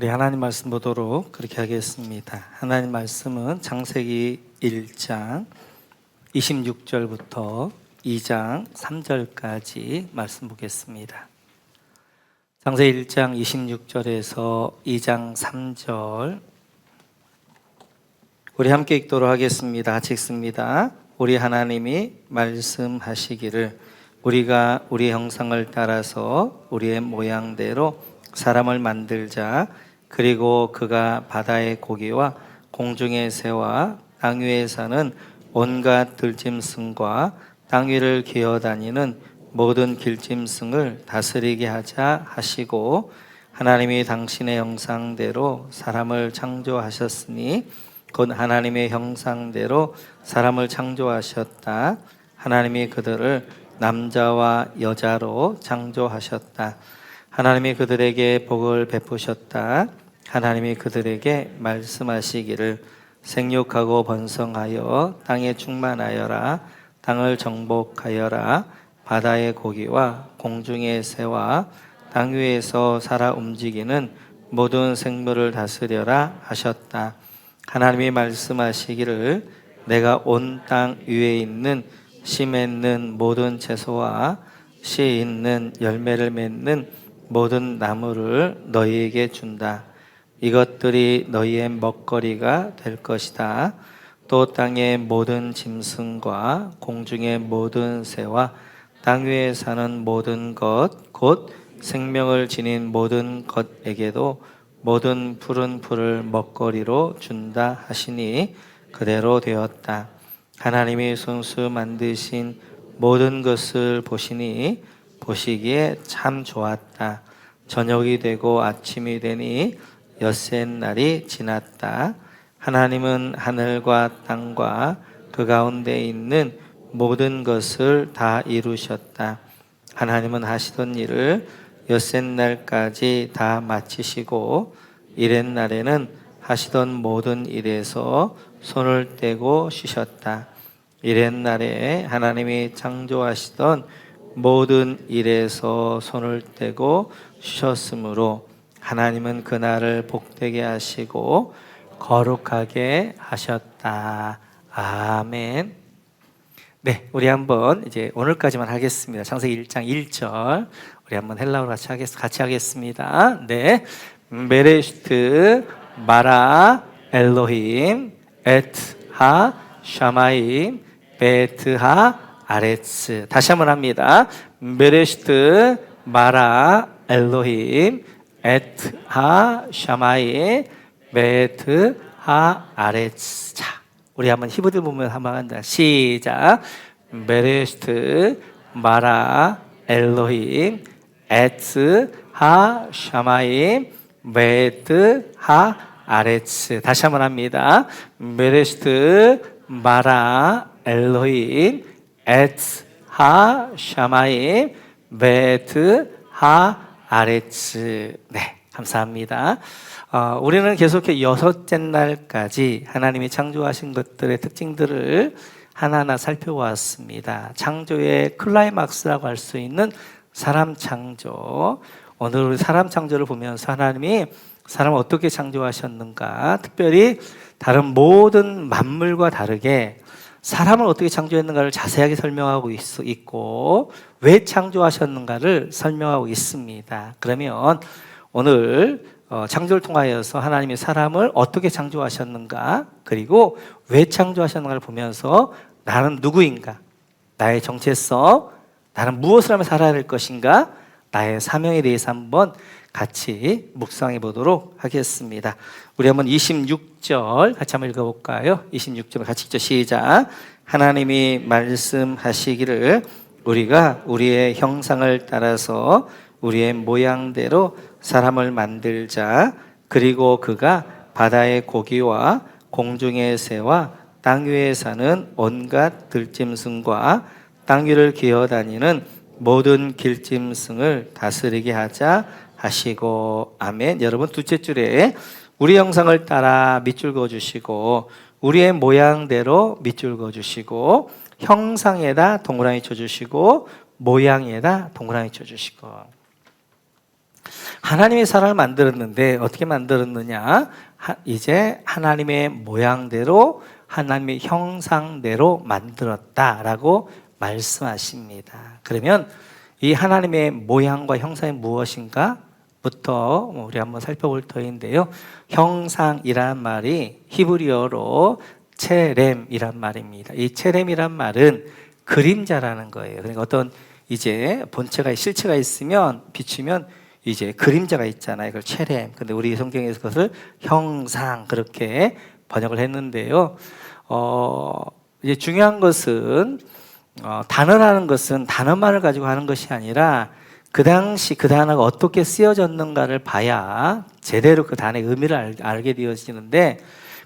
우리 하나님 말씀 보도록 그렇게 하겠습니다. 하나님 말씀은 창세기 1장 26절부터 2장 3절까지 말씀 보겠습니다. 창세기 1장 26절에서 2장 3절 우리 함께 읽도록 하겠습니다. 같이 읽습니다. 우리 하나님이 말씀하시기를 우리가 우리 형상을 따라서 우리의 모양대로 사람을 만들자. 그리고 그가 바다의 고기와 공중의 새와 땅 위에 사는 온갖 들짐승과 땅 위를 기어다니는 모든 길짐승을 다스리게 하자 하시고, 하나님이 당신의 형상대로 사람을 창조하셨으니 곧 하나님의 형상대로 사람을 창조하셨다. 하나님이 그들을 남자와 여자로 창조하셨다. 하나님이 그들에게 복을 베푸셨다. 하나님이 그들에게 말씀하시기를 생육하고 번성하여 땅에 충만하여라. 땅을 정복하여라. 바다의 고기와 공중의 새와 땅 위에서 살아 움직이는 모든 생물을 다스려라 하셨다. 하나님이 말씀하시기를 내가 온 땅 위에 있는 씨 맺는 모든 채소와 씨 있는 열매를 맺는 모든 나무를 너희에게 준다. 이것들이 너희의 먹거리가 될 것이다. 또 땅의 모든 짐승과 공중의 모든 새와 땅 위에 사는 모든 것, 곧 생명을 지닌 모든 것에게도 모든 푸른 풀을 먹거리로 준다 하시니 그대로 되었다. 하나님이 손수 만드신 모든 것을 보시니 보시기에 참 좋았다. 저녁이 되고 아침이 되니 엿새 날이 지났다. 하나님은 하늘과 땅과 그 가운데 있는 모든 것을 다 이루셨다. 하나님은 하시던 일을 엿새 날까지 다 마치시고 이렛 날에는 하시던 모든 일에서 손을 떼고 쉬셨다. 이렛 날에 하나님이 창조하시던 모든 일에서 손을 떼고 쉬셨으므로 하나님은 그날을 복되게 하시고 거룩하게 하셨다. 아멘. 네, 우리 한번 이제 오늘까지만 하겠습니다. 창세기 1장 1절 우리 한번 헬라어로 같이 하겠습니다. 네, 메레시트 마라 엘로힘 에트하 샤마임 베트하 아레츠. 다시 한번 합니다. 메레시트 마라 엘로힘 에트하 샤마이 베트하 아레츠. 자, 우리 한번 히브리 본문 한번 한다. 시작. 메레시트 마라 엘로힘 에트하 샤마이 베트하 아레츠. 다시 한번 합니다. 메레시트 마라 엘로힘 에트하 샤마임 베트하 아레츠. 네, 감사합니다. 우리는 계속해서 여섯째 날까지 하나님이 창조하신 것들의 특징들을 하나하나 살펴보았습니다. 창조의 클라이막스라고 할 수 있는 사람 창조. 오늘 우리 사람 창조를 보면서 하나님이 사람을 어떻게 창조하셨는가, 특별히 다른 모든 만물과 다르게 사람을 어떻게 창조했는가를 자세하게 설명하고 있고 왜 창조하셨는가를 설명하고 있습니다. 그러면 오늘 창조를 통하여서 하나님이 사람을 어떻게 창조하셨는가, 그리고 왜 창조하셨는가를 보면서 나는 누구인가, 나의 정체성, 나는 무엇을 하며 살아야 할 것인가, 나의 사명에 대해서 한번 같이 묵상해 보도록 하겠습니다. 우리 한번 26절 같이 한번 읽어볼까요? 26절 같이 읽죠. 시작. 하나님이 말씀하시기를 우리가 우리의 형상을 따라서 우리의 모양대로 사람을 만들자. 그리고 그가 바다의 고기와 공중의 새와 땅 위에 사는 온갖 들짐승과 땅 위를 기어다니는 모든 길짐승을 다스리게 하자 하시고. 아멘. 여러분, 둘째 줄에 우리 형상을 따라 밑줄 그어주시고 우리의 모양대로 밑줄 그어주시고 형상에다 동그라미 쳐주시고 모양에다 동그라미 쳐주시고. 하나님이 사람을 만들었는데 어떻게 만들었느냐? 이제 하나님의 모양대로 하나님의 형상대로 만들었다라고 말씀하십니다. 그러면 이 하나님의 모양과 형상이 무엇인가? 부터 우리 한번 살펴볼 터인데요. 형상이란 말이 히브리어로 체렘이란 말입니다. 이 체렘이란 말은 그림자라는 거예요. 그러니까 어떤 이제 본체가 실체가 있으면 비추면 이제 그림자가 있잖아요. 그걸 체렘. 근데 우리 성경에서 그것을 형상 그렇게 번역을 했는데요. 이제 중요한 것은 단어라는 것은 단어만을 가지고 하는 것이 아니라 그 당시 그 단어가 어떻게 쓰여졌는가를 봐야 제대로 그 단어의 의미를 알게 되어지는데,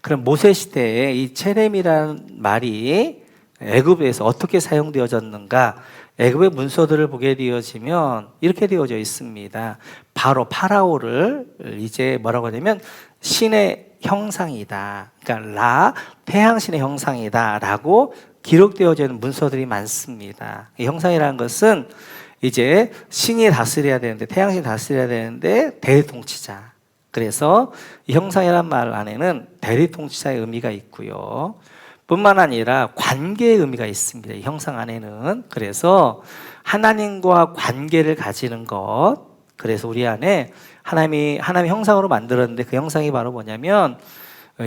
그럼 모세 시대에 이 체렘이라는 말이 애굽에서 어떻게 사용되어졌는가, 애굽의 문서들을 보게 되어지면 이렇게 되어져 있습니다. 바로 파라오를 이제 뭐라고 하냐면 신의 형상이다, 그러니까 라 태양신의 형상이다 라고 기록되어져 있는 문서들이 많습니다. 이 형상이라는 것은 이제 신이 다스려야 되는데, 태양신이 다스려야 되는데 대통치자. 그래서 이 형상이란 말 안에는 대리통치자의 의미가 있고요. 뿐만 아니라 관계의 의미가 있습니다. 이 형상 안에는. 그래서 하나님과 관계를 가지는 것. 그래서 우리 안에 하나님의 형상으로 만들었는데 그 형상이 바로 뭐냐면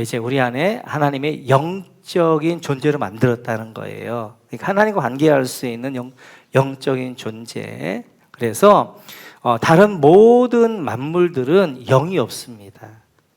이제 우리 안에 하나님의 영적인 존재로 만들었다는 거예요. 그러니까 하나님과 관계할 수 있는 영적인 존재. 그래서 다른 모든 만물들은 영이 없습니다.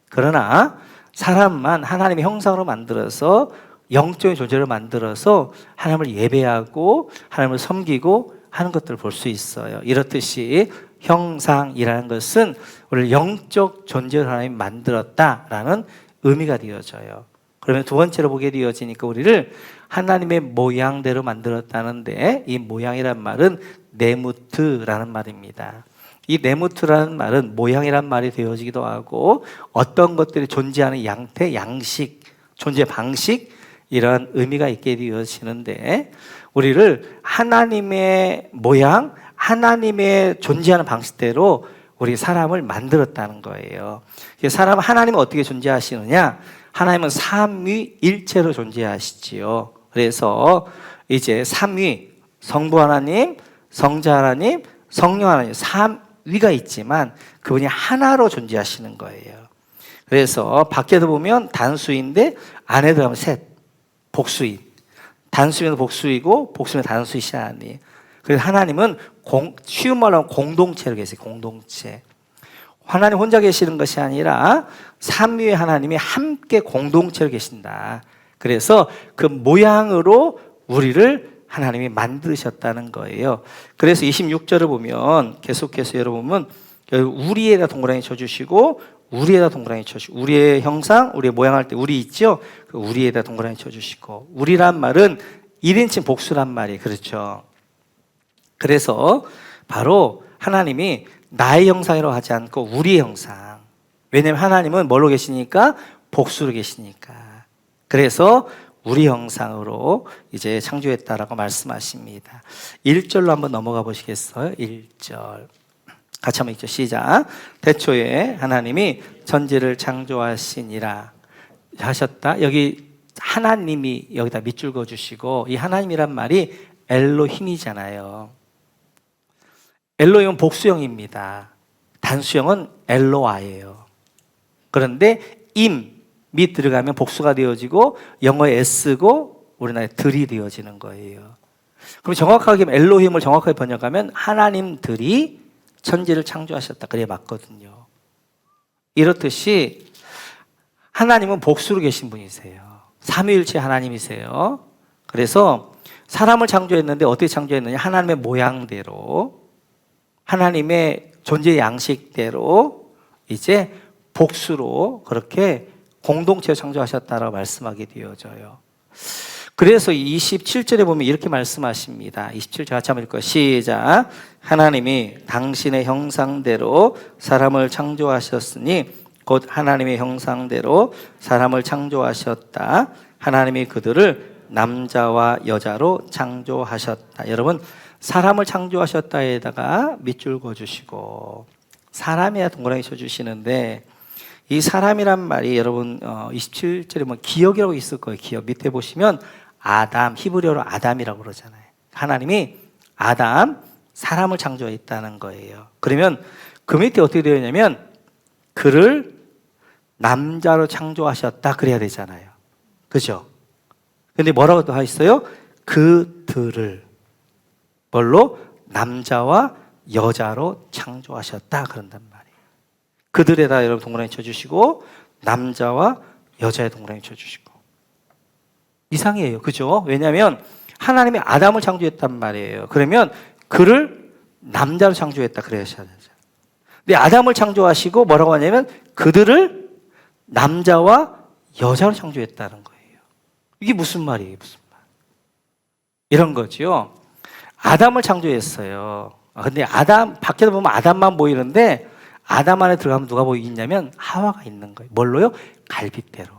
그러나 사람만 하나님의 형상으로 만들어서 영적인 존재를 만들어서 하나님을 예배하고 하나님을 섬기고 하는 것들을 볼 수 있어요. 이렇듯이 형상이라는 것은 우리를 영적 존재로 하나님이 만들었다라는 의미가 되어져요. 그러면 두 번째로 보게 되어지니까 우리를 하나님의 모양대로 만들었다는데, 이 모양이란 말은 네무트라는 말입니다. 이 네무트라는 말은 모양이란 말이 되어지기도 하고 어떤 것들이 존재하는 양태, 양식, 존재 방식 이런 의미가 있게 되어지는데, 우리를 하나님의 모양, 하나님의 존재하는 방식대로 우리 사람을 만들었다는 거예요. 사람 하나님은 어떻게 존재하시느냐? 하나님은 삼위일체로 존재하시지요. 그래서 이제 삼위, 성부 하나님, 성자 하나님, 성령 하나님, 삼위가 있지만 그분이 하나로 존재하시는 거예요. 그래서 밖에도 보면 단수인데 안에 들어가면 셋, 복수인. 단수면 복수이고 복수면 단수이시 하나님. 그래서 하나님은 쉬운 말로 하면 공동체로 계세요. 공동체. 하나님 혼자 계시는 것이 아니라 삼위의 하나님이 함께 공동체로 계신다. 그래서 그 모양으로 우리를 하나님이 만드셨다는 거예요. 그래서 26절을 보면 계속해서 여러분 보면 우리에다 동그라미 쳐주시고 우리에다 동그라미 쳐주시고, 우리의 형상, 우리의 모양 할 때 우리 있죠? 그 우리에다 동그라미 쳐주시고, 우리란 말은 1인칭 복수란 말이 그렇죠. 그래서 바로 하나님이 나의 형상이라고 하지 않고 우리의 형상. 왜냐하면 하나님은 뭘로 계시니까? 복수로 계시니까. 그래서 우리 형상으로 이제 창조했다라고 말씀하십니다. 1절로 한번 넘어가 보시겠어요? 1절. 같이 한번 읽죠. 시작. 태초에 하나님이 천지를 창조하시니라 하셨다. 여기 하나님이 여기다 밑줄 그어주시고, 이 하나님이란 말이 엘로힘이잖아요. 엘로힘은 복수형입니다. 단수형은 엘로아예요. 그런데 임이 들어가면 복수가 되어지고 영어에 S고 우리나라에 들이 되어지는 거예요. 그럼 정확하게 엘로힘을 정확하게 번역하면 하나님들이 천지를 창조하셨다. 그래 맞거든요. 이렇듯이 하나님은 복수로 계신 분이세요. 삼위일체 하나님이세요. 그래서 사람을 창조했는데 어떻게 창조했느냐? 하나님의 모양대로, 하나님의 존재 양식대로 이제 복수로 그렇게 공동체를 창조하셨다라고 말씀하게 되어져요. 그래서 27절에 보면 이렇게 말씀하십니다. 27절 같이 한번 읽을까요? 시작. 하나님이 당신의 형상대로 사람을 창조하셨으니 곧 하나님의 형상대로 사람을 창조하셨다. 하나님이 그들을 남자와 여자로 창조하셨다. 여러분, 사람을 창조하셨다에다가 밑줄 그어주시고, 사람이야 동그라미 쳐주시는데 이 사람이란 말이 여러분 27절에 보면 기억이라고 있을 거예요. 기억 밑에 보시면 아담, 히브리어로 아담이라고 그러잖아요. 하나님이 아담, 사람을 창조했다는 거예요. 그러면 그 밑에 어떻게 되어 있냐면 그를 남자로 창조하셨다 그래야 되잖아요. 그죠? 근데 뭐라고 또 하셨어요? 그들을 뭘로? 남자와 여자로 창조하셨다 그런단 말이에요. 그들에다 여러분 동그라미 쳐주시고 남자와 여자의 동그라미 쳐주시고. 이상해요. 그죠? 왜냐하면 하나님이 아담을 창조했단 말이에요. 그러면 그를 남자로 창조했다 그러셔야 되죠. 근데 아담을 창조하시고 뭐라고 하냐면 그들을 남자와 여자로 창조했다는 거예요. 이게 무슨 말이에요? 무슨 말? 이런 거죠. 아담을 창조했어요. 근데 아담 밖에서 보면 아담만 보이는데 아담 안에 들어가면 누가 보이냐면 하와가 있는 거예요. 뭘로요? 갈빗대로.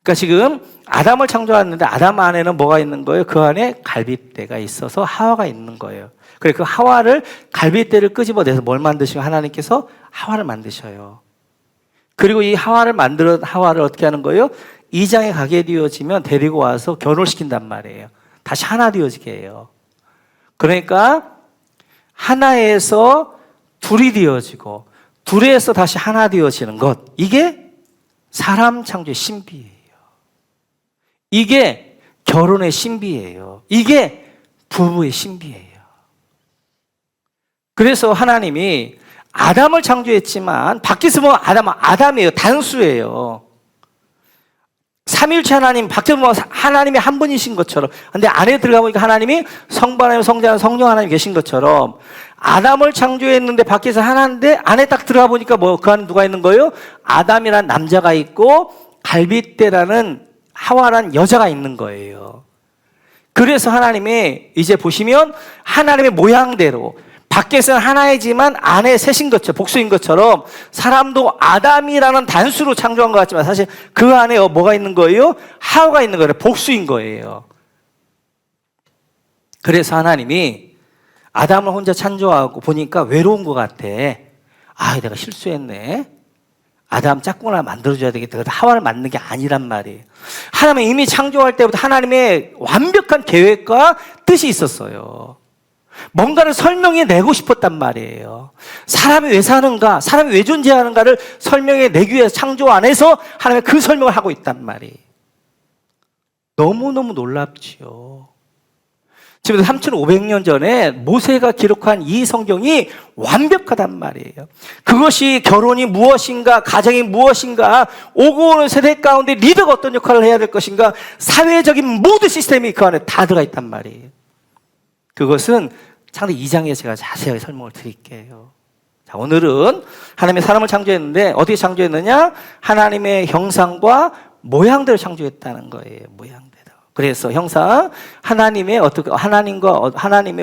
그러니까 지금 아담을 창조했는데 아담 안에는 뭐가 있는 거예요? 그 안에 갈빗대가 있어서 하와가 있는 거예요. 그래 그 하와를 갈빗대를 끄집어내서 뭘 만드시고 하나님께서 하와를 만드셔요. 그리고 이 하와를 어떻게 하는 거예요? 이장에 가게 되어지면 데리고 와서 결혼시킨단 말이에요. 다시 하나 되어지게 해요. 그러니까 하나에서 둘이 되어지고 둘에서 다시 하나 되어지는 것, 이게 사람 창조의 신비예요. 이게 결혼의 신비예요. 이게 부부의 신비예요. 그래서 하나님이 아담을 창조했지만 밖에서 보면 아담이에요. 단수예요. 삼위일체 하나님, 밖에서 보면 하나님이 한 분이신 것처럼, 근데 안에 들어가 보니까 하나님이 성부 하나님, 성자, 성령 하나님 계신 것처럼 아담을 창조했는데 밖에서 하나인데 안에 딱 들어가 보니까 그 안에 누가 있는 거예요? 아담이라는 남자가 있고 갈빗대라는 하와라는 여자가 있는 거예요. 그래서 하나님이 이제 보시면 하나님의 모양대로 밖에서는 하나이지만 안에 셋인 것처럼, 복수인 것처럼 사람도 아담이라는 단수로 창조한 것 같지만 사실 그 안에 뭐가 있는 거예요? 하와가 있는 거예요. 복수인 거예요. 그래서 하나님이 아담을 혼자 창조하고 보니까 외로운 것 같아. 아, 내가 실수했네. 아담 짝꿍을 하나 만들어줘야 되겠다. 하와를 만든 게 아니란 말이에요. 하나님은 이미 창조할 때부터 하나님의 완벽한 계획과 뜻이 있었어요. 뭔가를 설명해내고 싶었단 말이에요. 사람이 왜 사는가, 사람이 왜 존재하는가를 설명해내기 위해서 창조 안에서 하나님의 그 설명을 하고 있단 말이에요. 너무너무 놀랍지요. 지금 3,500년 전에 모세가 기록한 이 성경이 완벽하단 말이에요. 그것이 결혼이 무엇인가, 가정이 무엇인가, 오고 오는 세대 가운데 리더가 어떤 역할을 해야 될 것인가, 사회적인 모든 시스템이 그 안에 다 들어가 있단 말이에요. 그것은 창세기 2장에 제가 자세하게 설명을 드릴게요. 자, 오늘은 하나님의 사람을 창조했는데 어떻게 창조했느냐? 하나님의 형상과 모양대로 창조했다는 거예요. 모양대로. 그래서 형상, 하나님의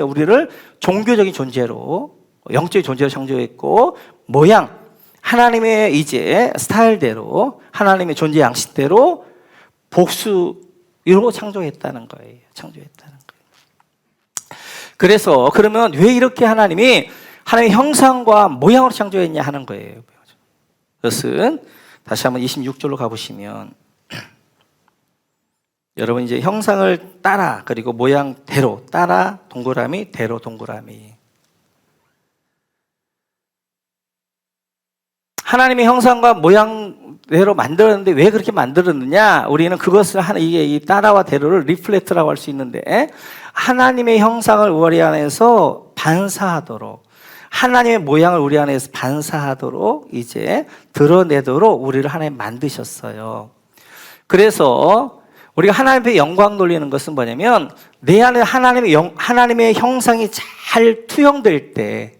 우리를 종교적인 존재로, 영적인 존재로 창조했고, 모양, 하나님의 이제 스타일대로, 하나님의 존재 양식대로 복수로 창조했다는 거예요. 창조했다는 거예요. 그래서 그러면 왜 이렇게 하나님의 형상과 모양으로 창조했냐 하는 거예요. 그것은 다시 한번 26절로 가보시면 여러분 이제 형상을 따라 그리고 모양대로 따라 동그라미 대로 동그라미. 하나님의 형상과 모양대로 만들었는데 왜 그렇게 만들었느냐? 우리는 그것을 이게 이 따라와 대로를 리플렉트라고 할 수 있는데 하나님의 형상을 우리 안에서 반사하도록 하나님의 모양을 우리 안에서 반사하도록 이제 드러내도록 우리를 하나님 만드셨어요. 그래서 우리가 하나님의 영광 돌리는 것은 뭐냐면 내 안에 하나님의 형상이 잘 투영될 때,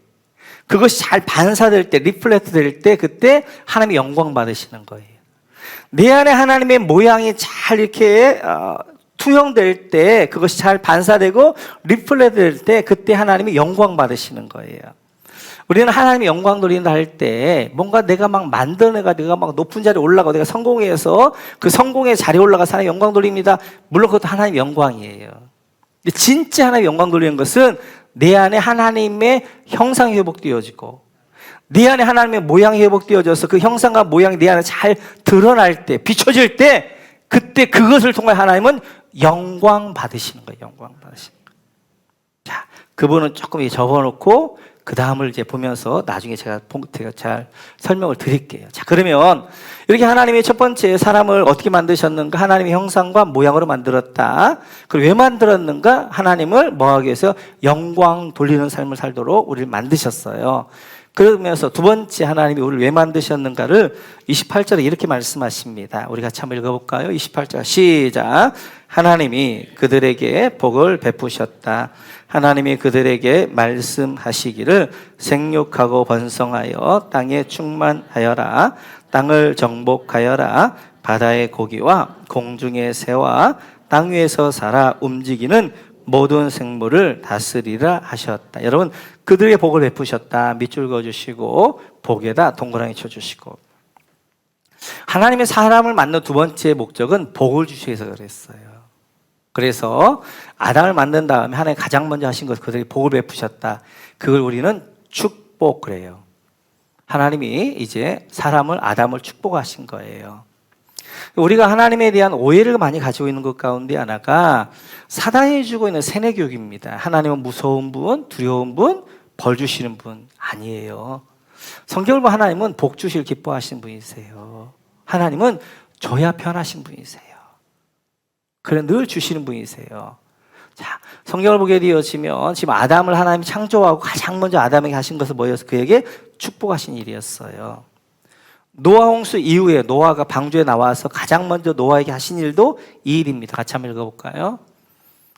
그것이 잘 반사될 때, 리플렉트 될 때, 그때 하나님의 영광 받으시는 거예요. 내 안에 하나님의 모양이 잘 이렇게 투영될 때, 그것이 잘 반사되고 리플렉트 될 때, 그때 하나님의 영광 받으시는 거예요. 우리는 하나님의 영광 돌린다 할 때 뭔가 내가 막 만들어내가 내가 막 높은 자리에 올라가고 내가 성공해서 그 성공의 자리에 올라가서 하나님 영광 돌립니다. 물론 그것도 하나님의 영광이에요. 근데 진짜 하나님의 영광 돌리는 것은 내 안에 하나님의 형상이 회복되어지고 내 안에 하나님의 모양이 회복되어져서 그 형상과 모양이 내 안에 잘 드러날 때, 비춰질 때, 그때 그것을 통해 하나님은 영광 받으시는 거예요. 영광 받으시는 거예요. 자, 그분은 조금 적어놓고 그 다음을 이제 보면서 나중에 제가 잘 설명을 드릴게요. 자, 그러면 이렇게 하나님이 첫 번째 사람을 어떻게 만드셨는가? 하나님의 형상과 모양으로 만들었다. 그리고 왜 만들었는가? 하나님을 뭐하기 위해서 영광 돌리는 삶을 살도록 우리를 만드셨어요. 그러면서 두 번째 하나님이 우리를 왜 만드셨는가를 28절에 이렇게 말씀하십니다. 우리 같이 한번 읽어볼까요? 28절 시작. 하나님이 그들에게 복을 베푸셨다. 하나님이 그들에게 말씀하시기를 생육하고 번성하여 땅에 충만하여라. 땅을 정복하여라. 바다의 고기와 공중의 새와 땅 위에서 살아 움직이는 모든 생물을 다스리라 하셨다. 여러분, 그들에게 복을 베푸셨다. 밑줄 그어주시고 복에다 동그라미 쳐주시고. 하나님의 사람을 만든 두 번째 목적은 복을 주시기 위해서 그랬어요. 그래서 아담을 만든 다음에 하나님 가장 먼저 하신 것은 그들에게 복을 베푸셨다. 그걸 우리는 축복 그래요. 하나님이 이제 사람을 아담을 축복하신 거예요. 우리가 하나님에 대한 오해를 많이 가지고 있는 것 가운데 하나가 사단이 주고 있는 세뇌 교육입니다. 하나님은 무서운 분, 두려운 분, 벌 주시는 분 아니에요. 성경을 보면 하나님은 복 주실 기뻐하시는 분이세요. 하나님은 줘야 편하신 분이세요. 그래 늘 주시는 분이세요. 자, 성경을 보게 되어지면 지금 아담을 하나님이 창조하고 가장 먼저 아담에게 하신 것은 뭐였어요? 그에게 축복하신 일이었어요. 노아 홍수 이후에 노아가 방주에 나와서 가장 먼저 노아에게 하신 일도 이 일입니다. 같이 한번 읽어볼까요?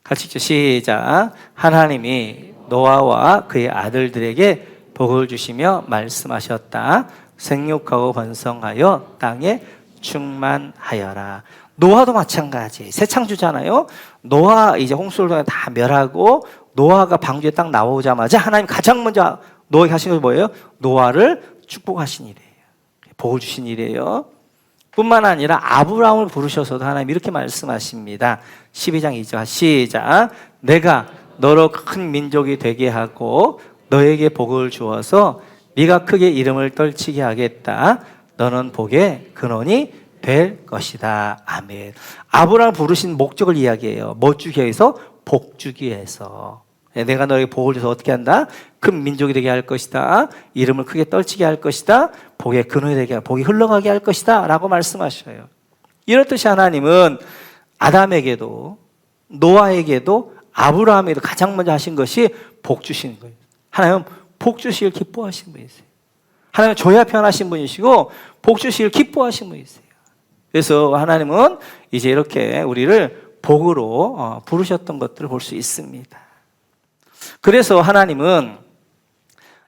같이 시작. 하나님이 노아와 그의 아들들에게 복을 주시며 말씀하셨다. 생육하고 번성하여 땅에 충만하여라. 노아도 마찬가지. 새 창조잖아요. 노아 이제 홍수를 통해 다 멸하고 노아가 방주에 딱 나오자마자 하나님 가장 먼저 노아에게 하신 것이 뭐예요? 노아를 축복하신 일이에요. 복을 주신 일이에요. 뿐만 아니라 아브라함을 부르셔서도 하나님 이렇게 말씀하십니다. 12장 2절 시작. 내가 너로 큰 민족이 되게 하고 너에게 복을 주어서 네가 크게 이름을 떨치게 하겠다. 너는 복의 근원이 될 것이다. 아멘. 아브라함을 부르신 목적을 이야기해요. 뭐 주기 위해서? 복 주기 위해서. 내가 너에게 복을 줘서 어떻게 한다? 큰 민족이 되게 할 것이다. 이름을 크게 떨치게 할 것이다. 복의 근원이 되게 하고 복이 흘러가게 할 것이다. 라고 말씀하셔요. 이렇듯이 하나님은 아담에게도 노아에게도 아브라함에게도 가장 먼저 하신 것이 복 주시는 거예요. 하나님은 복 주시길 기뻐하신 분이세요. 하나님은 줘야 편하신 분이시고 복 주시길 기뻐하신 분이세요. 그래서 하나님은 이제 이렇게 우리를 복으로 부르셨던 것들을 볼 수 있습니다. 그래서 하나님은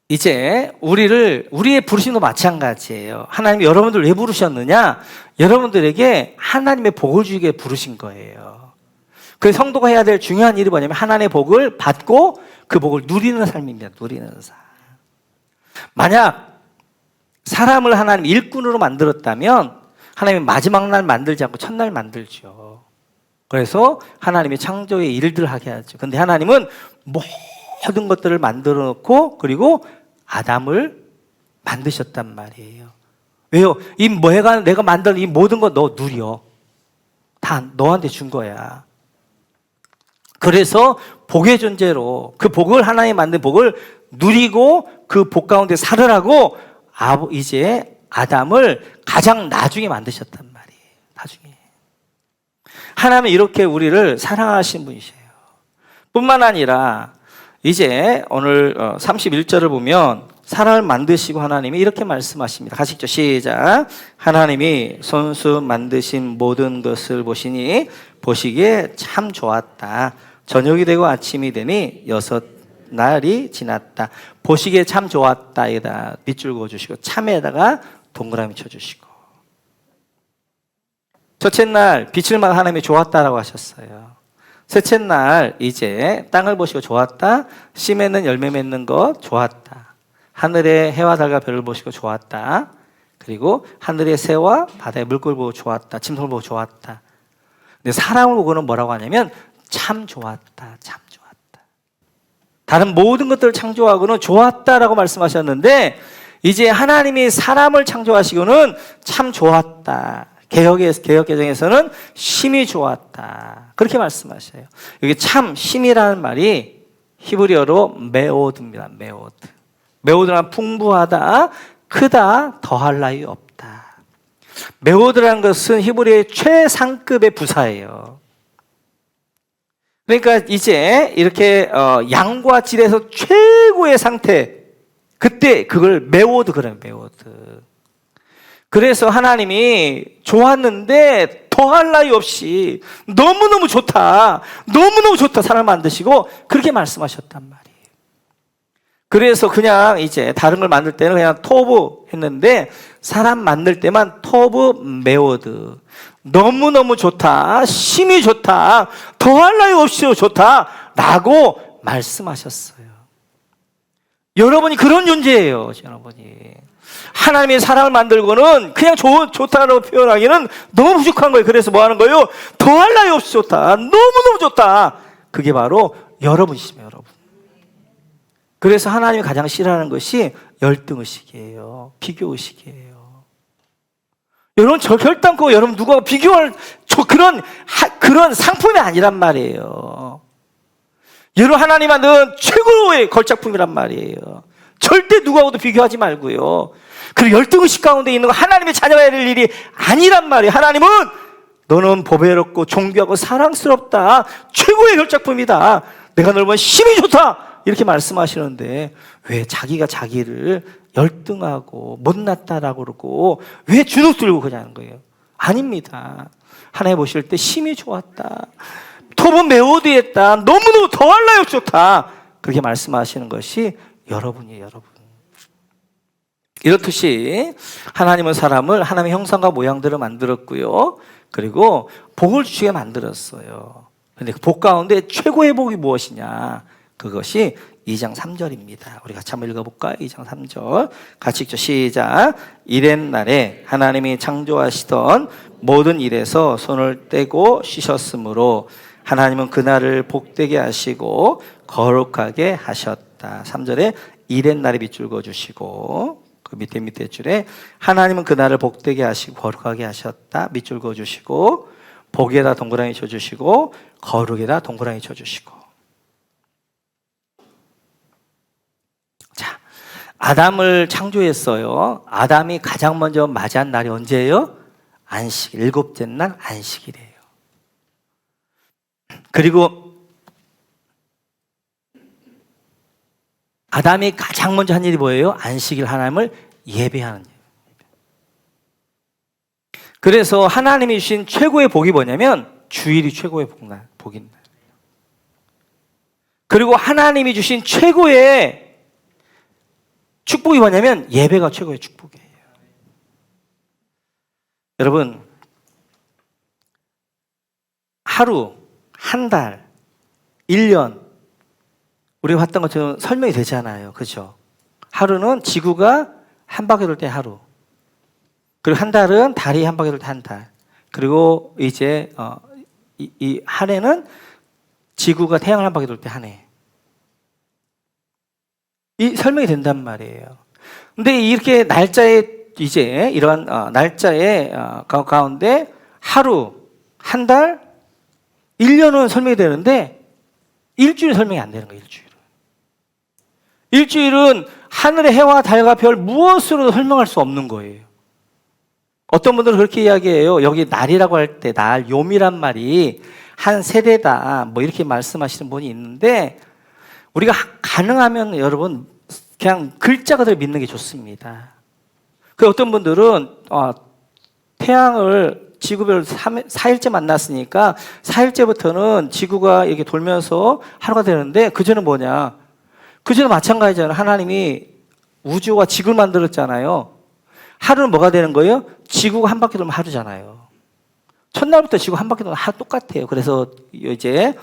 이제 우리의 부르심도 마찬가지예요. 하나님이 여러분들 왜 부르셨느냐? 여러분들에게 하나님의 복을 주기 위해 부르신 거예요. 그래서 성도가 해야 될 중요한 일이 뭐냐면 하나님의 복을 받고 그 복을 누리는 삶입니다. 누리는 삶. 만약 사람을 하나님 일꾼으로 만들었다면 하나님이 마지막 날 만들지 않고 첫날 만들죠. 그래서 하나님이 창조의 일들을 하게 하죠. 근데 하나님은 모든 것들을 만들어 놓고 그리고 아담을 만드셨단 말이에요. 왜요? 이 뭐가 내가 만든 이 모든 거 너 누려. 다 너한테 준 거야. 그래서 복의 존재로 그 복을 하나님이 만든 복을 누리고 그 복 가운데 살으라고 이제 아담을 가장 나중에 만드셨단 말이에요. 나중에. 하나님은 이렇게 우리를 사랑하신 분이세요. 뿐만 아니라 이제 오늘 31절을 보면 사람을 만드시고 하나님이 이렇게 말씀하십니다. 같이 읽죠. 시작. 하나님이 손수 만드신 모든 것을 보시니 보시기에 참 좋았다. 저녁이 되고 아침이 되니 6날이 지났다. 보시기에 참 좋았다. 여기다 밑줄 그어주시고 참에다가 동그라미 쳐주시고. 첫째 날 빛을 만 하나님이 좋았다라고 하셨어요. 셋째 날 이제 땅을 보시고 좋았다. 씨 맺는 열매 맺는 것 좋았다. 하늘의 해와 달과 별을 보시고 좋았다. 그리고 하늘의 새와 바다의 물고기를 보고 좋았다. 짐승을 보고 좋았다. 근데 사람을 보고는 뭐라고 하냐면 참 좋았다. 참 좋았다. 다른 모든 것들을 창조하고는 좋았다라고 말씀하셨는데 이제 하나님이 사람을 창조하시고는 참 좋았다. 개역개정에서는 심히 좋았다. 그렇게 말씀하셔요. 여기 참, 심이라는 말이 히브리어로 메오드입니다. 메오드. 메오드란 풍부하다, 크다, 더할 나위 없다. 메오드라는 것은 히브리어의 최상급의 부사예요. 그러니까 이제 이렇게 양과 질에서 최고의 상태, 그때 그걸 메오드 그래요. 메오드. 그래서 하나님이 좋았는데 더할 나위 없이 너무너무 좋다, 너무너무 좋다 사람을 만드시고 그렇게 말씀하셨단 말이에요. 그래서 그냥 이제 다른 걸 만들 때는 그냥 토브 했는데 사람 만들 때만 토브 메오드, 너무너무 좋다, 심히 좋다, 더할 나위 없이 좋다 라고 말씀하셨어요. 여러분이 그런 존재예요. 여러분이 하나님이 사람을 만들고는 그냥 좋다라고 표현하기는 너무 부족한 거예요. 그래서 뭐 하는 거예요? 더할 나위 없이 좋다, 너무너무 좋다. 그게 바로 여러분이십니다. 여러분. 그래서 하나님이 가장 싫어하는 것이 열등의식이에요. 비교의식이에요. 여러분, 저 결단코 여러분 누구하고 비교할 그런 상품이 아니란 말이에요. 여러분, 하나님 만든 최고의 걸작품이란 말이에요. 절대 누구하고도 비교하지 말고요. 그리고 열등의식 가운데 있는 거 하나님의 자녀가 해야 될 일이 아니란 말이에요. 하나님은 너는 보배롭고 존귀하고 사랑스럽다, 최고의 걸작품이다, 내가 널 보면 심히 좋다 이렇게 말씀하시는데 왜 자기가 자기를 열등하고 못났다라고 그러고 왜 주눅 들고 그러냐는 거예요. 아닙니다. 하나님 보실 때 심히 좋았다, 톱은 메오드했다, 너무너무 더할 나위 없이 좋다, 그렇게 말씀하시는 것이 여러분이에요. 여러분. 이렇듯이 하나님은 사람을 하나님의 형상과 모양대로 만들었고요, 그리고 복을 주시게 만들었어요. 그런데 그 복 가운데 최고의 복이 무엇이냐, 그것이 2장 3절입니다. 우리 같이 한번 읽어볼까요? 2장 3절 같이 읽죠. 시작. 이튿날에 하나님이 창조하시던 모든 일에서 손을 떼고 쉬셨으므로 하나님은 그날을 복되게 하시고 거룩하게 하셨다. 3절에 이튿날에 밑줄 그어주시고, 그 밑에 줄에 하나님은 그날을 복되게 하시고 거룩하게 하셨다 밑줄 그어주시고, 복에다 동그라미 쳐주시고 거룩에다 동그라미 쳐주시고. 자, 아담을 창조했어요. 아담이 가장 먼저 맞이한 날이 언제예요? 안식, 일곱째 날 안식이래요. 그리고 아담이 가장 먼저 한 일이 뭐예요? 안식일 하나님을 예배하는 일. 그래서 하나님이 주신 최고의 복이 뭐냐면 주일이 최고의 복인 날. 그리고 하나님이 주신 최고의 축복이 뭐냐면 예배가 최고의 축복이에요. 여러분, 하루, 한 달, 1년 우리가 봤던 것처럼 설명이 되잖아요. 그렇죠? 하루는 지구가 한 바퀴 돌 때 하루, 그리고 한 달은 달이 한 바퀴 돌 때 한 달, 그리고 이제 이 한 해는 지구가 태양을 한 바퀴 돌 때 한 해. 이 설명이 된단 말이에요. 근데 이렇게 날짜에 이제 이런 날짜의 가운데 하루, 한 달, 1년은 설명이 되는데 일주일은 설명이 안 되는 거예요. 일주일은 하늘의 해와 달과 별 무엇으로도 설명할 수 없는 거예요. 어떤 분들은 그렇게 이야기해요. 여기 날이라고 할 때 날, 요미란 말이 한 세대다 뭐 이렇게 말씀하시는 분이 있는데, 우리가 가능하면 여러분 그냥 글자 그대로 믿는 게 좋습니다. 그 어떤 분들은 태양을 지구별 4일째 만났으니까 4일째부터는 지구가 이렇게 돌면서 하루가 되는데, 그전은 뭐냐, 그전은 마찬가지잖아요. 하나님이 우주와 지구를 만들었잖아요. 하루는 뭐가 되는 거예요? 지구가 한 바퀴 돌면 하루잖아요. 첫날부터 지구 한 바퀴 돌면 하루 똑같아요. 그래서 이제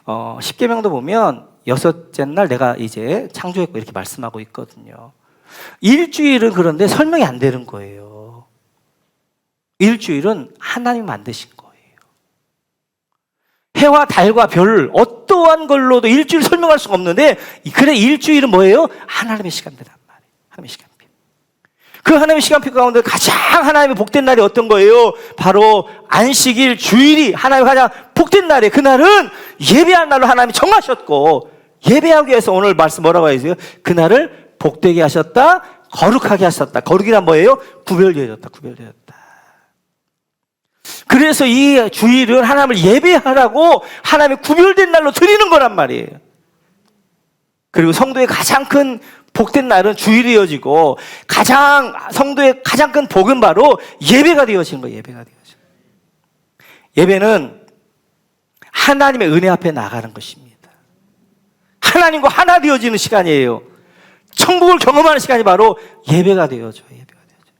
10계명도 보면 여섯째 날 내가 이제 창조했고 이렇게 말씀하고 있거든요. 일주일은 그런데 설명이 안 되는 거예요. 일주일은 하나님이 만드신 거예요. 해와 달과 별 어떠한 걸로도 일주일 설명할 수가 없는데, 그래 일주일은 뭐예요? 하나님의 시간대란 말이에요. 하나님의 시간대. 그 하나님의 시간표 가운데 가장 하나님의 복된 날이 어떤 거예요? 바로 안식일 주일이 하나님의 가장 복된 날이에요. 그날은 예배한 날로 하나님이 정하셨고, 예배하기 위해서 오늘 말씀 뭐라고 해야 되죠? 그날을 복되게 하셨다, 거룩하게 하셨다. 거룩이란 뭐예요? 구별되어졌다, 구별되었다. 그래서 이 주일은 하나님을 예배하라고 하나님의 구별된 날로 드리는 거란 말이에요. 그리고 성도의 가장 큰 복된 날은 주일이 이어지고, 성도의 가장 큰 복은 바로 예배가 되어지는 거예요. 예배가 되어지는 거예요. 예배는 하나님의 은혜 앞에 나가는 것입니다. 하나님과 하나 되어지는 시간이에요. 천국을 경험하는 시간이 바로 예배가 되어져. 예배가 되어져.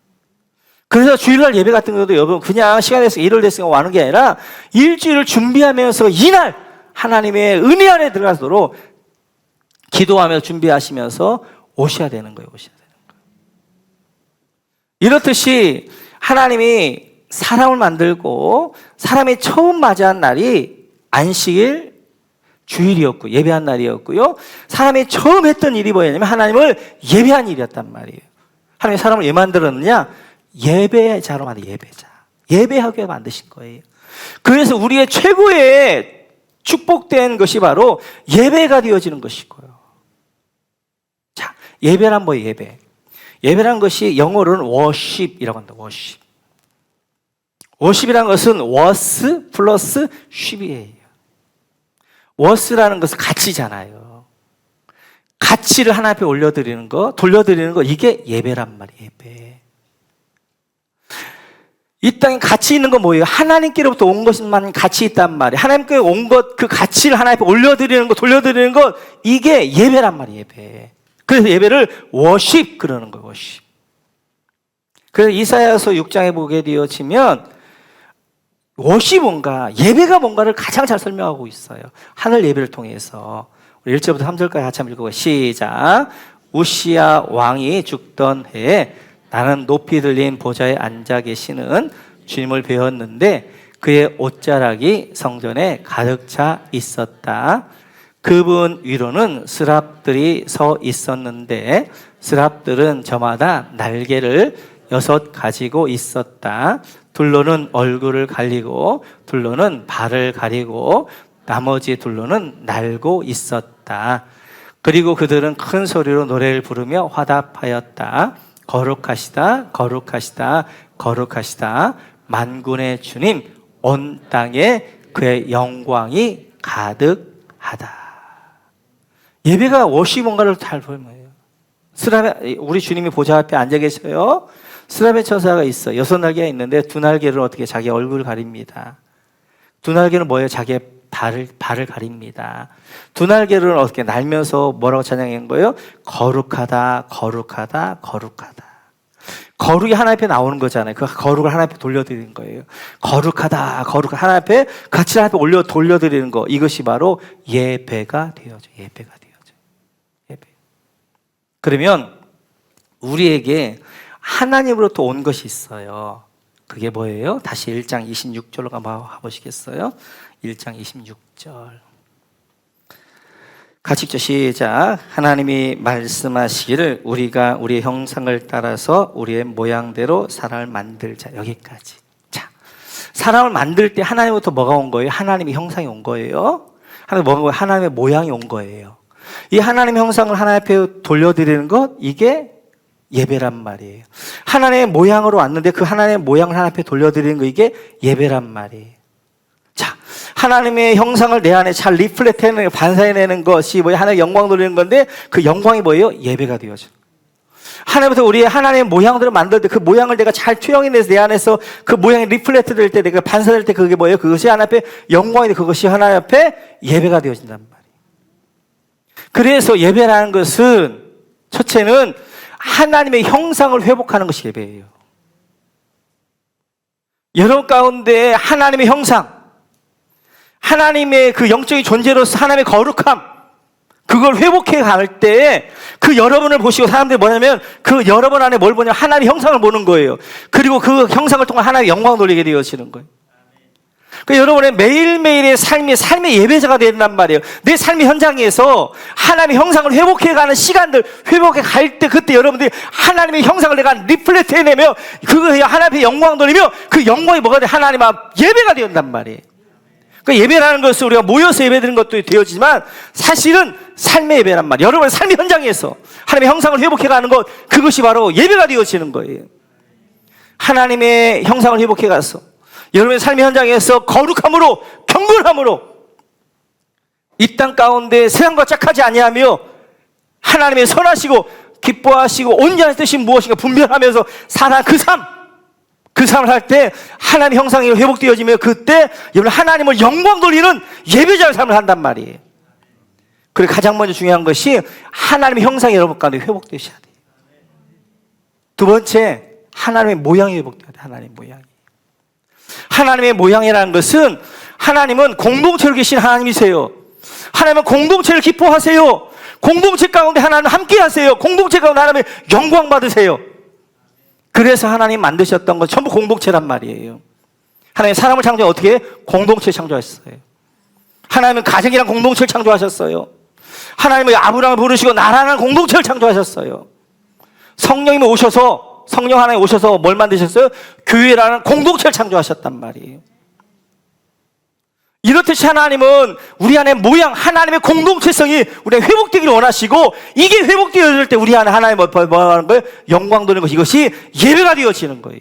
그래서 주일날 예배 같은 것도 여러분 그냥 시간 내서 일요일 됐으니까 와는 게 아니라 일주일을 준비하면서 이날 하나님의 은혜 안에 들어가도록 기도하며 준비하시면서 오셔야 되는 거예요. 오셔야 되는 거예요. 이렇듯이 하나님이 사람을 만들고 사람이 처음 맞이한 날이 안식일 주일이었고 예배한 날이었고요. 사람이 처음 했던 일이 뭐였냐면 하나님을 예배한 일이었단 말이에요. 하나님이 사람을 왜 만들었느냐? 예배자로 만든 예배자. 예배하게 만드신 거예요. 그래서 우리의 최고의 축복된 것이 바로 예배가 되어지는 것이고요. 자, 예배란 뭐예요? 예배. 예배란 것이 영어로는 worship이라고 한다. worship. worship이란 것은 was 플러스 ship이에요. was라는 것은 가치잖아요. 가치를 하나님 앞에 올려드리는 거, 돌려드리는 거, 이게 예배란 말이에요. 예배. 이 땅에 가치 있는 건 뭐예요? 하나님께로부터 온 것만 가치 있단 말이에요. 하나님께 온 것, 그 가치를 하나님 앞에 올려드리는 것, 돌려드리는 것, 이게 예배란 말이에요. 예배. 그래서 예배를 워십 그러는 거예요. 워십. 그래서 이사야서 6장에 보게 되어지면 워십이 뭔가, 예배가 뭔가를 가장 잘 설명하고 있어요. 하늘 예배를 통해서. 우리 1절부터 3절까지 같이 한번 읽어보고 시작. 우시야 왕이 죽던 해에 나는 높이 들린 보좌에 앉아 계시는 주님을 배웠는데 그의 옷자락이 성전에 가득 차 있었다. 그분 위로는 스랍들이 서 있었는데 스랍들은 저마다 날개를 6 가지고 있었다. 둘로는 얼굴을 가리고 둘로는 발을 가리고 나머지 둘로는 날고 있었다. 그리고 그들은 큰 소리로 노래를 부르며 화답하였다. 거룩하시다, 거룩하시다, 거룩하시다. 만군의 주님, 온 땅에 그의 영광이 가득하다. 예배가 워시 뭔가를 잘 보여요. 우리 주님이 보좌 앞에 앉아 계셔요. 스랍의 천사가 있어. 6날개가 있는데 2날개를 어떻게 자기 얼굴을 가립니다. 2날개는 뭐예요? 자기의 발을 가립니다. 2날개를 어떻게 날면서 뭐라고 찬양한 거예요? 거룩하다, 거룩하다, 거룩하다. 거룩이 하나님 앞에 나오는 거잖아요. 그 거룩을 하나님 앞에 돌려드리는 거예요. 거룩하다, 거룩하다. 하나님 앞에 가치를 하나님 앞에 돌려드리는 거. 이것이 바로 예배가 되어져. 예배가 되어져. 예배. 그러면 우리에게 하나님으로부터 온 것이 있어요. 그게 뭐예요? 다시 1장 26절로 가보시겠어요? 1장 26절. 같이 읽죠. 시작. 하나님이 말씀하시기를 우리가 우리의 형상을 따라서 우리의 모양대로 사람을 만들자. 여기까지. 자, 사람을 만들 때 하나님부터 뭐가 온 거예요? 하나님의 형상이 온 거예요. 하나님의 모양이 온 거예요. 이 하나님의 형상을 하나님 앞에 돌려드리는 것, 이게 예배란 말이에요. 하나님의 모양으로 왔는데 그 하나님의 모양을 하나님 앞에 돌려드리는 거, 이게 예배란 말이에요. 자, 하나님의 형상을 내 안에 잘 리플렉트해내는, 반사해내는 것이 뭐예요? 하나님의 영광 돌리는 건데 그 영광이 뭐예요? 예배가 되어져. 하나님부터 우리의 하나님의 모양들을 만들 때 그 모양을 내가 잘 투영해내서 내 안에서 그 모양이 리플렉트 될 때, 내가 반사될 때 그게 뭐예요? 그것이 하나님 앞에 영광이 돼. 그것이 하나님 앞에 예배가 되어진단 말이에요. 그래서 예배라는 것은 첫째는 하나님의 형상을 회복하는 것이 예배예요. 여러분 가운데 하나님의 형상, 하나님의 그 영적인 존재로서 하나님의 거룩함, 그걸 회복해 갈 때 그 여러분을 보시고 사람들이 뭐냐면 그 여러분 안에 뭘 보냐면 하나님의 형상을 보는 거예요. 그리고 그 형상을 통해 하나님의 영광을 돌리게 되어지는 거예요. 그 여러분의 매일매일의 삶의 예배자가 된단 말이에요. 내 삶의 현장에서 하나님의 형상을 회복해가는 시간들, 회복해 갈 때 그때 여러분들이 하나님의 형상을 내가 리플렉트 해내며 그거 하나님의 영광 돌리며 그 영광이 뭐가 돼? 하나님 앞 예배가 된단 말이에요. 그 예배라는 것은 우리가 모여서 예배드리는 것도 되어지만 사실은 삶의 예배란 말이에요. 여러분의 삶의 현장에서 하나님의 형상을 회복해가는 것, 그것이 바로 예배가 되어지는 거예요. 하나님의 형상을 회복해가서 여러분의 삶의 현장에서 거룩함으로 경건함으로 이 땅 가운데 세상과 짝하지 아니하며 하나님의 선하시고 기뻐하시고 온전한 뜻이 무엇인가 분별하면서 사는 그 삶을 할 때 하나님의 형상이 회복되어지며 그때 여러분 하나님을 영광 돌리는 예배자의 삶을 한단 말이에요. 그리고 가장 먼저 중요한 것이 하나님의 형상이 여러분 가운데 회복되셔야 돼요. 두 번째, 하나님의 모양이 회복돼야 돼요. 하나님의 모양이. 하나님의 모양이라는 것은 하나님은 공동체로 계신 하나님이세요. 하나님은 공동체를 기뻐하세요. 공동체 가운데 하나님 함께 하세요. 공동체 가운데 하나님의 영광 받으세요. 그래서 하나님 만드셨던 건 전부 공동체란 말이에요. 하나님 사람을 창조해 어떻게? 공동체 창조하셨어요. 하나님은 가정이란 공동체를 창조하셨어요. 하나님은 아브라함을 부르시고 나라는 공동체를 창조하셨어요. 성령님이 오셔서 성령 하나님 오셔서 뭘 만드셨어요? 교회라는 공동체를 창조하셨단 말이에요. 이렇듯이 하나님은 우리 안에 모양, 하나님의 공동체성이 우리가 회복되기를 원하시고 이게 회복되어질 때 우리 안에 하나님 뭐 하는 거예요? 영광 돌리는 것, 이것이 예배가 되어지는 거예요.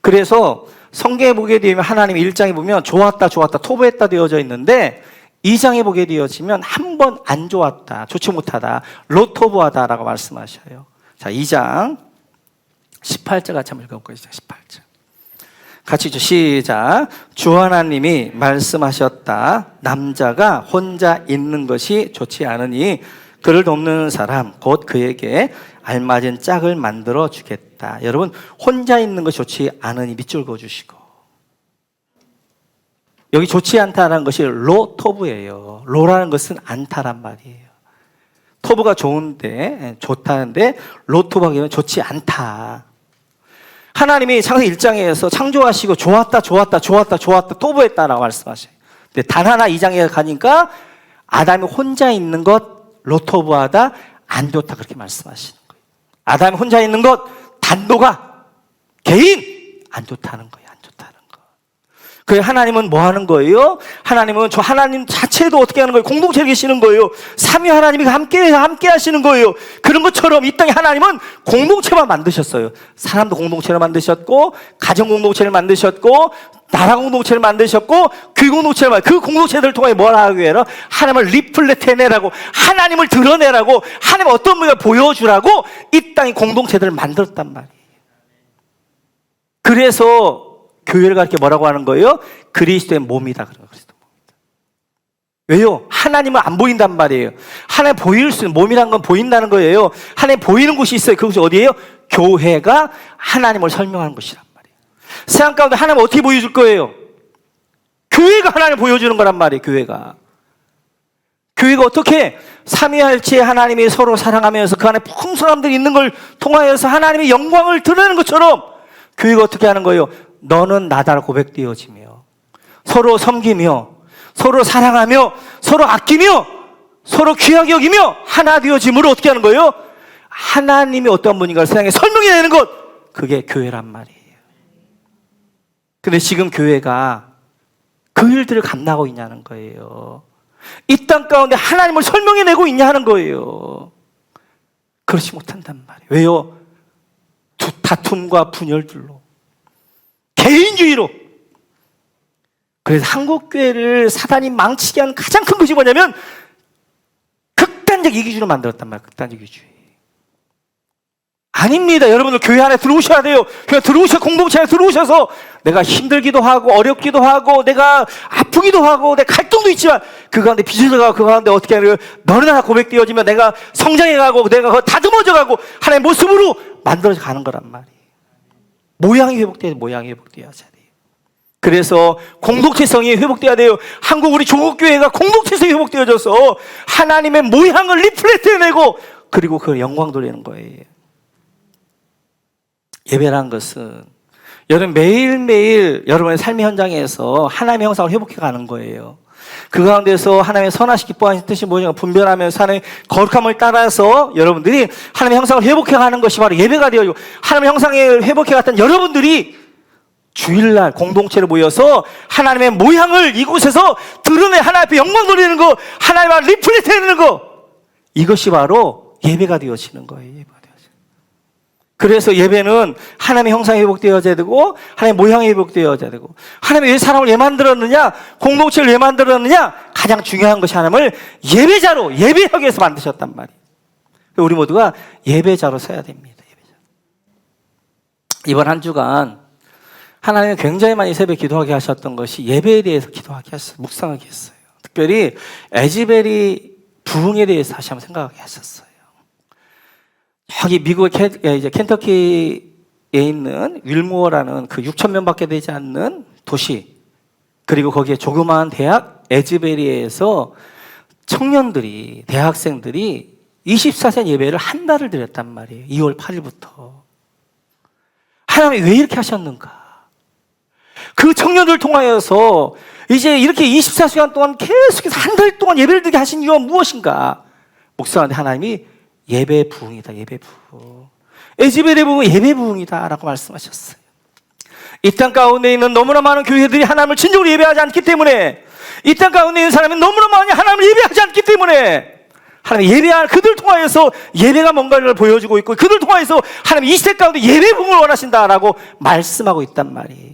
그래서 성경에 보게 되면 하나님 1장에 보면 좋았다 토부했다 되어져 있는데 2장에 보게 되어지면 한 번 안 좋았다, 좋지 못하다, 로토부하다라고 말씀하셔요. 자, 2장 18절 같이 한번 읽어볼까요? 18절 같이 시작. 주 하나님이 말씀하셨다. 남자가 혼자 있는 것이 좋지 않으니 그를 돕는 사람 곧 그에게 알맞은 짝을 만들어 주겠다. 여러분, 혼자 있는 것이 좋지 않으니 밑줄 그어주시고, 여기 좋지 않다는 것이 로토부예요. 로라는 것은 않다란 말이에요. 토부가 좋은데, 좋다는데 로토부가 되면 좋지 않다. 하나님이 창세기 1장에서 창조하시고 좋았다 토부했다라고 말씀하셔요. 근데 단 하나 2장에 가니까 아담이 혼자 있는 것 로토부하다, 안 좋다, 그렇게 말씀하시는 거예요. 아담이 혼자 있는 것 단도가 개인 안 좋다는 거예요. 안 좋다는 거. 그래서 하나님은 뭐 하는 거예요? 하나님은 저 하나님 자체도 어떻게 하는 거예요? 공동체를 계시는 거예요. 삼위 하나님이 함께 하시는 거예요. 그런 것처럼 이 땅에 하나님은 공동체만 만드셨어요. 사람도 공동체를 만드셨고, 가정 공동체를 만드셨고, 나라 공동체를 만드셨고, 그 공동체들을 통해 뭘 하기 위해서 하나님을 리플렉트 해내라고, 하나님을 드러내라고, 하나님 어떤 분을 보여주라고 이 땅에 공동체들을 만들었단 말이에요. 그래서 교회를 이렇게 뭐라고 하는 거예요? 그리스도의 몸이다. 그리스도 몸이다. 왜요? 하나님은 안 보인단 말이에요. 하나님 보일 수 있는, 몸이란 건 보인다는 거예요. 하나님 보이는 곳이 있어요. 그것이 어디예요? 교회가 하나님을 설명하는 곳이란 말이에요. 세상 가운데 하나님 어떻게 보여줄 거예요? 교회가 하나님을 보여주는 거란 말이에요. 교회가 어떻게 삼위일체 하나님이 서로 사랑하면서 그 안에 풍성한 사람들이 있는 걸 통하여서 하나님의 영광을 드러내는 것처럼 교회가 어떻게 하는 거예요? 너는 나다라 고백되어지며 서로 섬기며 서로 사랑하며 서로 아끼며 서로 귀하게 여기며 하나 되어짐으로 어떻게 하는 거예요? 하나님이 어떤 분인가를 세상에 설명해내는 것, 그게 교회란 말이에요. 근데 지금 교회가 그 일들을 감당하고 있냐는 거예요. 이 땅 가운데 하나님을 설명해내고 있냐는 거예요. 그렇지 못한단 말이에요. 왜요? 다툼과 분열들로, 개인주의로. 그래서 한국교회를 사단이 망치게 하는 가장 큰 것이 뭐냐면 극단적 이기주의로 만들었단 말이에요. 극단적 이기주의. 아닙니다. 여러분들 교회 안에 들어오셔야 돼요. 교회 공동체 안에 들어오셔서 내가 힘들기도 하고 어렵기도 하고 내가 아프기도 하고 내 갈등도 있지만 그 가운데 빚어져가고 그 가운데 어떻게 하냐면 너는 하나 고백되어지면 내가 성장해가고 내가 다듬어져가고 하나의 모습으로 만들어져 가는 거란 말이에요. 모양이 회복돼야 돼요. 그래서 공동체성이 회복돼야 돼요. 한국 우리 조국교회가 공동체성이 회복되어져서 하나님의 모양을 리플렉트 해내고 그리고 그걸 영광 돌리는 거예요. 예배라는 것은 여러분 매일매일 여러분의 삶의 현장에서 하나님의 형상을 회복해 가는 거예요. 그 가운데서 하나님의 선하시 기뻐하신 뜻이 무엇인가 분별하면서 하나님의 거룩함을 따라서 여러분들이 하나님의 형상을 회복해 가는 것이 바로 예배가 되어지고, 하나님의 형상을 회복해 갔던 여러분들이 주일날 공동체로 모여서 하나님의 모양을 이곳에서 드러내 하나님 앞에 영광 돌리는 거, 하나님 앞에 리플레이트 해내는 거, 이것이 바로 예배가 되어지는 거예요. 예배가 되어지는. 그래서 예배는 하나님의 형상이 회복되어져야 되고 하나님의 모양이 회복되어져야 되고, 하나님이 왜 사람을 왜 만들었느냐, 공동체를 왜 만들었느냐, 가장 중요한 것이 하나님을 예배자로, 예배하기 위해서 만드셨단 말이에요. 우리 모두가 예배자로 서야 됩니다. 예배자. 이번 한 주간 하나님은 굉장히 많이 새벽에 기도하게 하셨던 것이 예배에 대해서 기도하게 하셨어요. 묵상하게 했어요. 특별히 에즈벨이 부흥에 대해서 다시 한번 생각하게 하셨어요. 여기 미국의 이제 켄터키에 있는 윌모어라는 그 6,000명밖에 되지 않는 도시, 그리고 거기에 조그마한 대학 에즈베리에서 청년들이, 대학생들이 24시간 예배를 한 달을 드렸단 말이에요. 2월 8일부터. 하나님이 왜 이렇게 하셨는가? 그 청년들 통하여서 이제 이렇게 24시간 동안 계속해서 한 달 동안 예배를 드리게 하신 이유가 무엇인가? 목사한테 하나님이 예배 부흥이다, 예배 부흥. 에즈벨의 부흥은 예배 부흥이다 라고 말씀하셨어요. 이 땅 가운데 있는 너무나 많은 교회들이 하나님을 진정으로 예배하지 않기 때문에, 이 땅 가운데 있는 사람이 너무나 많이 하나님을 예배하지 않기 때문에, 하나님 예배할 그들 통하여서 예배가 뭔가를 보여주고 있고, 그들 통하여서 하나님 이 시대 가운데 예배 부흥을 원하신다라고 말씀하고 있단 말이에요.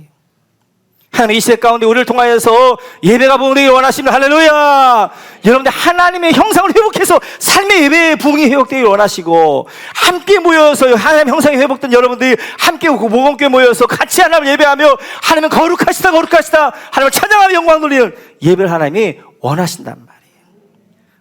하나님 이 시대 가운데 우리를 통하여서 예배가 부흥되기 원하십니다. 할렐루야. 여러분들 하나님의 형상을 회복해서 삶의 예배의 부흥이 회복되기 원하시고, 함께 모여서 하나님의 형상이 회복된 여러분들이 함께 모건교회 모여서 같이 하나님을 예배하며 하나님은 거룩하시다, 거룩하시다, 하나님을 찬양하며 영광 돌리는 예배를 하나님이 원하신단 말이에요.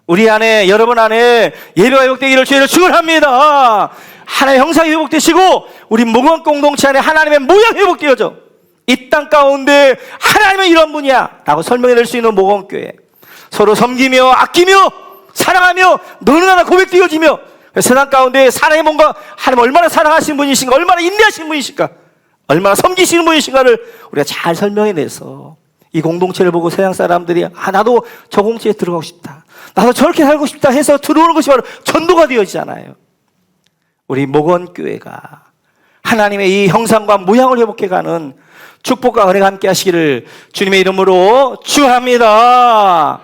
우리 안에, 여러분 안에 예배가 회복되기를 주의를 축원합니다. 하나님의 형상이 회복되시고 우리 모건 공동체 안에 하나님의 모양이 회복되어져 이 땅 가운데 하나님은 이런 분이야 라고 설명해낼 수 있는 모건교회, 서로 섬기며 아끼며 사랑하며 너는 하나 고백되어지며, 세상 가운데 사랑의 뭔가 하나님 얼마나 사랑하시는 분이신가, 얼마나 인내하시는 분이신가, 얼마나 섬기시는 분이신가를 우리가 잘 설명해내서 이 공동체를 보고 세상 사람들이 나도 저 공동체에 들어가고 싶다, 나도 저렇게 살고 싶다 해서 들어오는 것이 바로 전도가 되어지잖아요. 우리 모건교회가 하나님의 이 형상과 모양을 회복해가는 축복과 은혜가 함께 하시기를 주님의 이름으로 축원합니다.